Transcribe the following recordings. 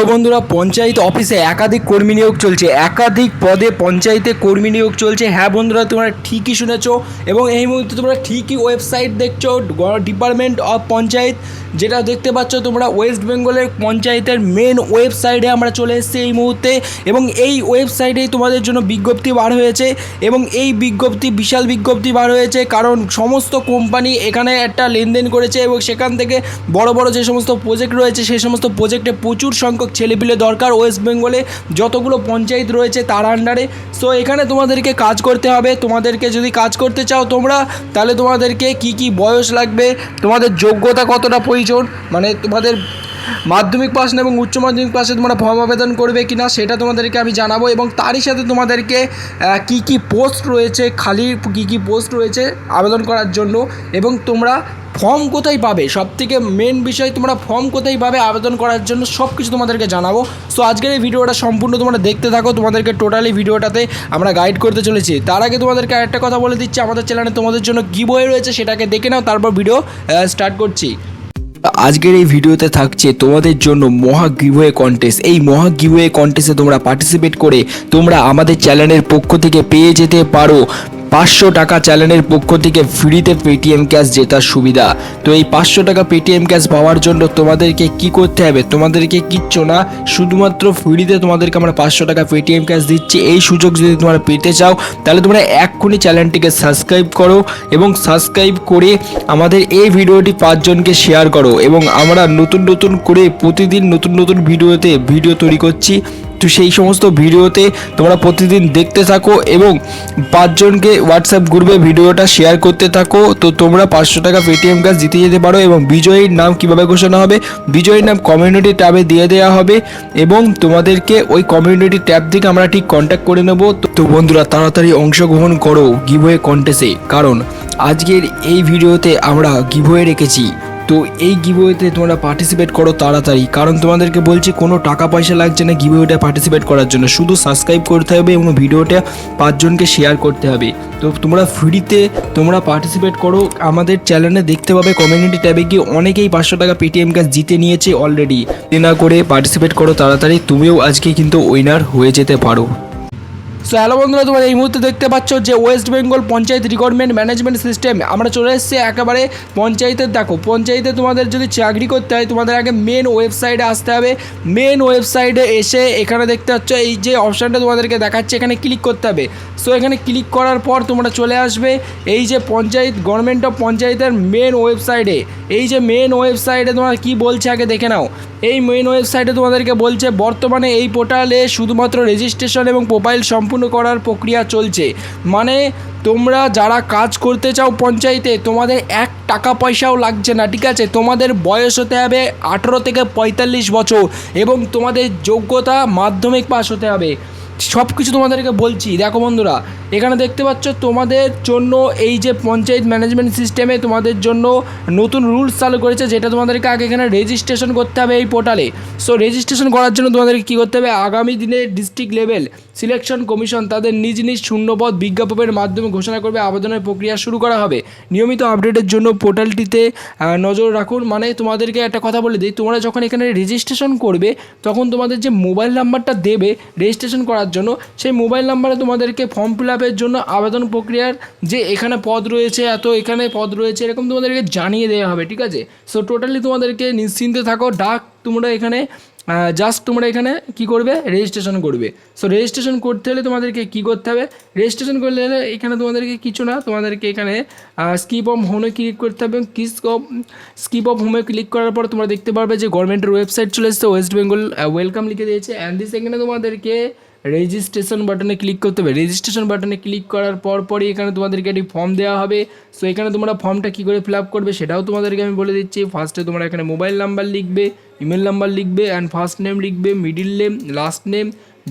Hello বন্ধুরা, পঞ্চায়েত অফিসে একাধিক কর্মী নিয়োগ চলছে, একাধিক পদে পঞ্চায়েতে কর্মী নিয়োগ চলছে। হ্যাঁ বন্ধুরা, তোমরা ঠিকই শুনেছো এবং এই মুহূর্তে তোমরা ঠিকই ওয়েবসাইট দেখছো, ডিপার্টমেন্ট অফ পঞ্চায়েত যেটা দেখতে পাচ্ছ তোমরা, ওয়েস্ট বেঙ্গলের পঞ্চায়েতের মেন ওয়েবসাইটে আমরা চলে এসেছি এই মুহূর্তে। এবং এই ওয়েবসাইটেই তোমাদের জন্য বিজ্ঞপ্তি বার হয়েছে এবং এই বিজ্ঞপ্তি বিশাল বিজ্ঞপ্তি বার হয়েছে, কারণ সমস্ত কোম্পানি এখানে একটা লেনদেন করেছে এবং সেখান থেকে বড় বড় যে সমস্ত প্রজেক্ট রয়েছে সেই সমস্ত প্রজেক্টে প্রচুর সংখ্যক ছেলেপিলে দরকার ওয়েস্ট বেঙ্গলে যতগুলো পঞ্চায়েত রয়েছে তার আন্ডারে। সো এখানে তোমাদেরকে কাজ করতে হবে। তোমাদেরকে যদি কাজ করতে চাও তোমরা, তাহলে তোমাদেরকে কি কি বয়স লাগবে, তোমাদের যোগ্যতা কতটা প্রয়োজন, মানে তোমাদের মাধ্যমিক পাস এবং উচ্চ মাধ্যমিক পাশে তোমরা ফর্ম আবেদন করবে কি না সেটা তোমাদেরকে আমি জানাবো। এবং তারই সাথে তোমাদেরকে কি কি পোস্ট রয়েছে, খালি কি কি পোস্ট রয়েছে আবেদন করার জন্য, এবং তোমরা ফর্ম কোথায় পাবে, সবথেকে মেন বিষয় তোমরা ফর্ম কোথায় পাবে আবেদন করার জন্য, সব কিছু তোমাদেরকে জানাবো। সো আজকের এই ভিডিওটা সম্পূর্ণ তোমরা দেখতে থাকো, তোমাদেরকে টোটালি ভিডিওটাতে আমরা গাইড করতে চলেছি। তার আগে তোমাদেরকে আরেকটা কথা বলে দিচ্ছি, আমাদের চ্যানেলে তোমাদের জন্য গিভওয়ে রয়েছে, সেটাকে দেখে নাও, তারপর ভিডিও স্টার্ট করছি। আজকের এই ভিডিওতে থাকছে তোমাদের জন্য মহা গিভওয়ে কন্টেস্ট। এই মহা গিভওয়ে কন্টেস্টে তোমরা পার্টিসিপেট করে তোমরা আমাদের চ্যানেলের পক্ষ থেকে পেয়ে যেতে পারো 500 টাকা চ্যানেলের পক্ষ থেকে ফ্রিতে পেটিএম ক্যাশ জেতার সুবিধা। তো এই 500 টাকা পেটিএম ক্যাশ পাওয়ার জন্য তোমাদেরকে কি করতে হবে, তোমাদেরকে কিচ্ছু না, শুধুমাত্র ফ্রিতে তোমাদেরকে আমরা 500 টাকা পেটিএম ক্যাশ দিচ্ছি। এই সুযোগ যদি তোমরা পেতে চাও তাহলে তোমরা এক্ষুনি চ্যানেলটিকে সাবস্ক্রাইব করো এবং সাবস্ক্রাইব করে আমাদের এই ভিডিওটি 5 জনকে শেয়ার করো। এবং আমরা নতুন নতুন করে প্রতিদিন নতুন নতুন ভিডিও তৈরি করছি, তো সেই সমস্ত ভিডিওতে তোমরা প্রতিদিন দেখতে থাকো এবং 5 জনকে হোয়াটসঅ্যাপ গ্রুপে ভিডিওটা শেয়ার করতে থাকো। তো তোমরা 500 টাকা পেটিএম ক্যাশ জিতে যেতে পারো। এবং বিজয়ীর নাম কিভাবে ঘোষণা হবে, বিজয়ীর নাম কমিউনিটি ট্যাবে দিয়ে দেওয়া হবে এবং তোমাদেরকে ওই কমিউনিটি ট্যাব থেকে আমরা ঠিক কন্ট্যাক্ট করে নেব। তো বন্ধুরা, তাড়াতাড়ি অংশগ্রহণ করো গিভওয়ে কন্টেস্টে, কারণ আজকের এই ভিডিওতে আমরা গিভওয়ে রেখেছি। তো এই গিভওয়েতে তোমরা পার্টিসিপেট করো তাড়াতাড়ি, কারণ তোমাদেরকে বলছি কোনো টাকা পয়সা লাগছে না গিভওয়েটা পার্টিসিপেট করার জন্য, শুধু সাবস্ক্রাইব করতে হবে এবং ভিডিওটা 5 জনকে শেয়ার করতে হবে। তো তোমরা ফ্রিতে তোমরা পার্টিসিপেট করো, আমাদের চ্যানেলে দেখতে পাবে কমিউনিটি ট্যাবে গিয়ে অনেকেই 500 টাকা পেটিএম ক্যাশ জিতে নিয়েছে অলরেডি। না করে পার্টিসিপেট করো তাড়াতাড়ি, তুমিও আজকে কিন্তু উইনার হয়ে যেতে পারো। সো হ্যালো বন্ধুরা, তোমরা এই মুহূর্তে দেখতে পাচ্ছ যে West Bengal panchayat recruitment management system আমরা চলে এসেছি একেবারে পঞ্চায়েতের। দেখো, পঞ্চায়েতে তোমাদের যদি চাকরি করতে হয় তোমাদের আগে মেন ওয়েবসাইটে আসতে হবে। মেন ওয়েবসাইটে এসে এখানে দেখতে পাচ্ছ এই যে অপশানটা তোমাদেরকে দেখাচ্ছে, এখানে ক্লিক করতে হবে। সো এখানে ক্লিক করার পর তোমরা চলে আসবে এই যে পঞ্চায়েত গভর্নমেন্ট অফ পঞ্চায়েতের মেন ওয়েবসাইটে। এই যে মেন ওয়েবসাইটে তোমার কি বলছে আগে দেখে নাও। এই মেন ওয়েবসাইটে তোমাদেরকে বলছে বর্তমানে এই পোর্টালে শুধুমাত্র রেজিস্ট্রেশন এবং প্রোফাইল সম্পূর্ণ করার প্রক্রিয়া চলছে। মানে তোমরা যারা কাজ করতে চাও পঞ্চায়েতে, তোমাদের 1 টাকা পয়সাও লাগছে না, ঠিক আছে। তোমাদের বয়স হতে হবে 18 থেকে 45 বছর এবং তোমাদের যোগ্যতা মাধ্যমিক পাস হতে হবে। সব কিছু তোমাদেরকে বলছি। দেখো বন্ধুরা, এখানে দেখতে পাচ্ছ তোমাদের জন্য এই যে পঞ্চায়েত ম্যানেজমেন্ট সিস্টেমে তোমাদের জন্য নতুন রুলস চালু করেছে, যেটা তোমাদেরকে আগে এখানে রেজিস্ট্রেশন করতে হবে এই পোর্টালে। সো রেজিস্ট্রেশন করার জন্য তোমাদেরকে কী করতে হবে, আগামী দিনে ডিস্ট্রিক্ট লেভেল সিলেকশন কমিশন তাদের নিজ নিজ শূন্যপদ বিজ্ঞাপনের মাধ্যমে ঘোষণা করবে, আবেদনের প্রক্রিয়া শুরু করা হবে। নিয়মিত আপডেটের জন্য পোর্টালটিতে নজর রাখুন। মানে তোমাদেরকে একটা কথা বলে দিই, তোমরা যখন এখানে রেজিস্ট্রেশন করবে তখন তোমাদের যে মোবাইল নাম্বারটা দেবে রেজিস্ট্রেশন করার জন্য, সেই মোবাইল নাম্বারে তোমাদেরকে ফর্ম ফিল আপের জন্য আবেদন প্রক্রিয়ার যে এখানে পদ রয়েছে, এখানে পদ রয়েছে এরকম তোমাদেরকে জানিয়ে দেওয়া হবে, ঠিক আছে। সো টোটালি তোমাদেরকে নিশ্চিন্তে থাকো। তোমরা এখানে জাস্ট তোমরা এখানে কী করবে, রেজিস্ট্রেশন করবে। সো রেজিস্ট্রেশন করতে হলে তোমাদেরকে কী করতে হবে, রেজিস্ট্রেশন করলে এখানে তোমাদেরকে কিছু না, তোমাদেরকে এখানে স্কিপ অফ হোমে ক্লিক করতে হবে। স্কিপ অফ হোমে ক্লিক করার পর তোমরা দেখতে পারবে যে গভর্নমেন্টের ওয়েবসাইট চলে এসেছে, ওয়েস্ট বেঙ্গল ওয়েলকাম লিখে দিয়েছে। অ্যান্ড দিস এখানে তোমাদেরকে রেজিস্ট্রেশন বাটনে ক্লিক করতে হবে। রেজিস্ট্রেশন বাটনে ক্লিক করার পরই এখানে তোমাদেরকে একটি ফর্ম দেওয়া হবে। সো এখানে তোমরা ফর্মটা কী করে ফিল আপ করবে সেটাও তোমাদেরকে আমি বলে দিচ্ছি। ফার্স্টে তোমরা এখানে মোবাইল নাম্বার লিখবে, ইমেল নাম্বার লিখবে, অ্যান্ড ফার্স্ট নেম লিখবে, middle name, last name,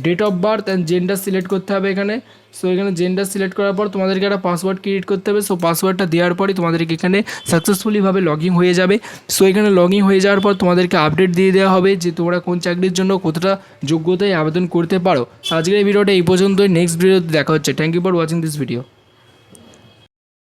date of birth and gender select করতে হবে এখানে। সো এখানে জেন্ডার সিলেক্ট করার পর তোমাদেরকে একটা পাসওয়ার্ড ক্রিয়েট করতে হবে। সো পাসওয়ার্ডটা দেওয়ার পরই তোমাদেরকে এখানে সাকসেসফুলিভাবে লগ ইন হয়ে যাবে। সো এখানে লগ ইন হয়ে যাওয়ার পর তোমাদেরকে আপডেট দিয়ে দেওয়া হবে যে তোমরা কোন চাকরির জন্য কতটা যোগ্যতায় আবেদন করতে পারো। আজকের এই ভিডিওটা এই পর্যন্তই, নেক্সট ভিডিওতে দেখা হচ্ছে। Thank you for watching this video.